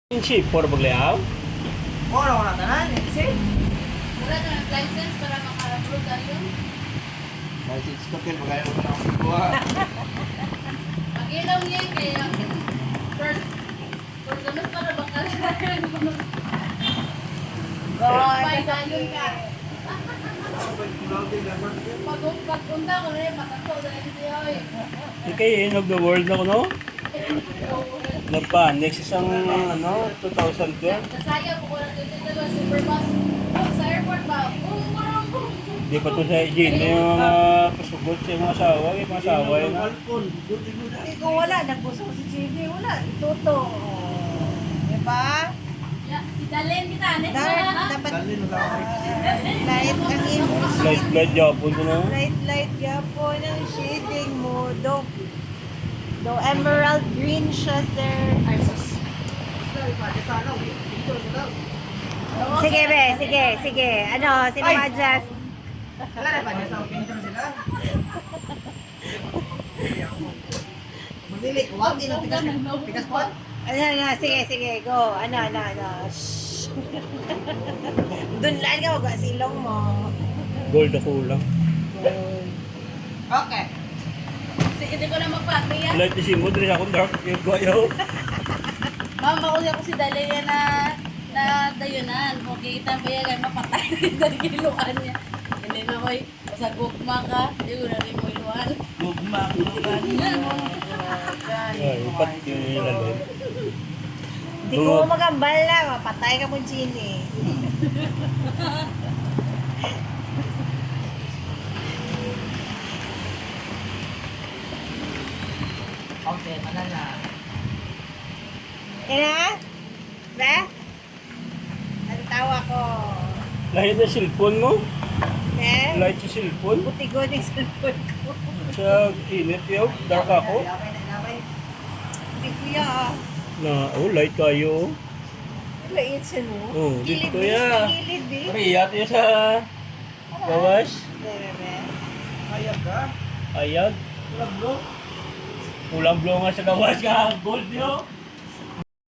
Chip, for baglayaw? Wala ko na tanan, eh. Wala ka ng license para maka-approve tayo. License ko kin magaya ko na ako kuha. Pag-ilaw niya kaya first semester para baka may salon ka. Pag-punta ko rin, matato na rin siya eh. Ikay, end of the world na ko, no? Nagpa, next isang, 2012. Nasaya ko lang dito sa super bus. Sa airport ba? Di pa to sa Jane, yung mga pasugod sa mga asawa, yung mga asawa yun. Hindi ko wala, nagbusong si JB, wala. Toto. Diba? Si Dalen kita, Dapat light ang imong Light Japon ko, no? light yapon ang shading mo. Do emerald green siya, sir. Sige, be. Sige. Ano, sino ma-adjust? Wala na ba sa pintor sila? Magdili, wag din ang tigas pot. Ano, sige, go. Ano. Shhh. Doon lang ka, wag silong mo. Gold na kulang. Okay. Sige, hindi ko na magpakriya. Light na si mo, dali akong dark, yung guayaw. Mama ko si Dalen na dayunan. Kung kita ba yan, mapatay rin dahil kiluan niya. Hindi na ko'y sa gugma ka, hindi ko na rin mo iluan. Gugma. Ay, ipat yun yung lalim. Hindi ko magambal na, mapatay ka mo, Gini. Okay, malala. Ina? Be? Ang tawa ko. Light na cellphone mo? Eh? Light sa cellphone? Buti-go yung cellphone ko. Sa init yun, dark ako. Hindi kuya. Light kayo. Lait siya no? Oh, Gilid dito eh, ya. Gilid eh. Riyat yun sa gawas. Bebe. Ayag ka? Ayag. Wala bro. Kulang blow nga sa gawas ka. Gold yun.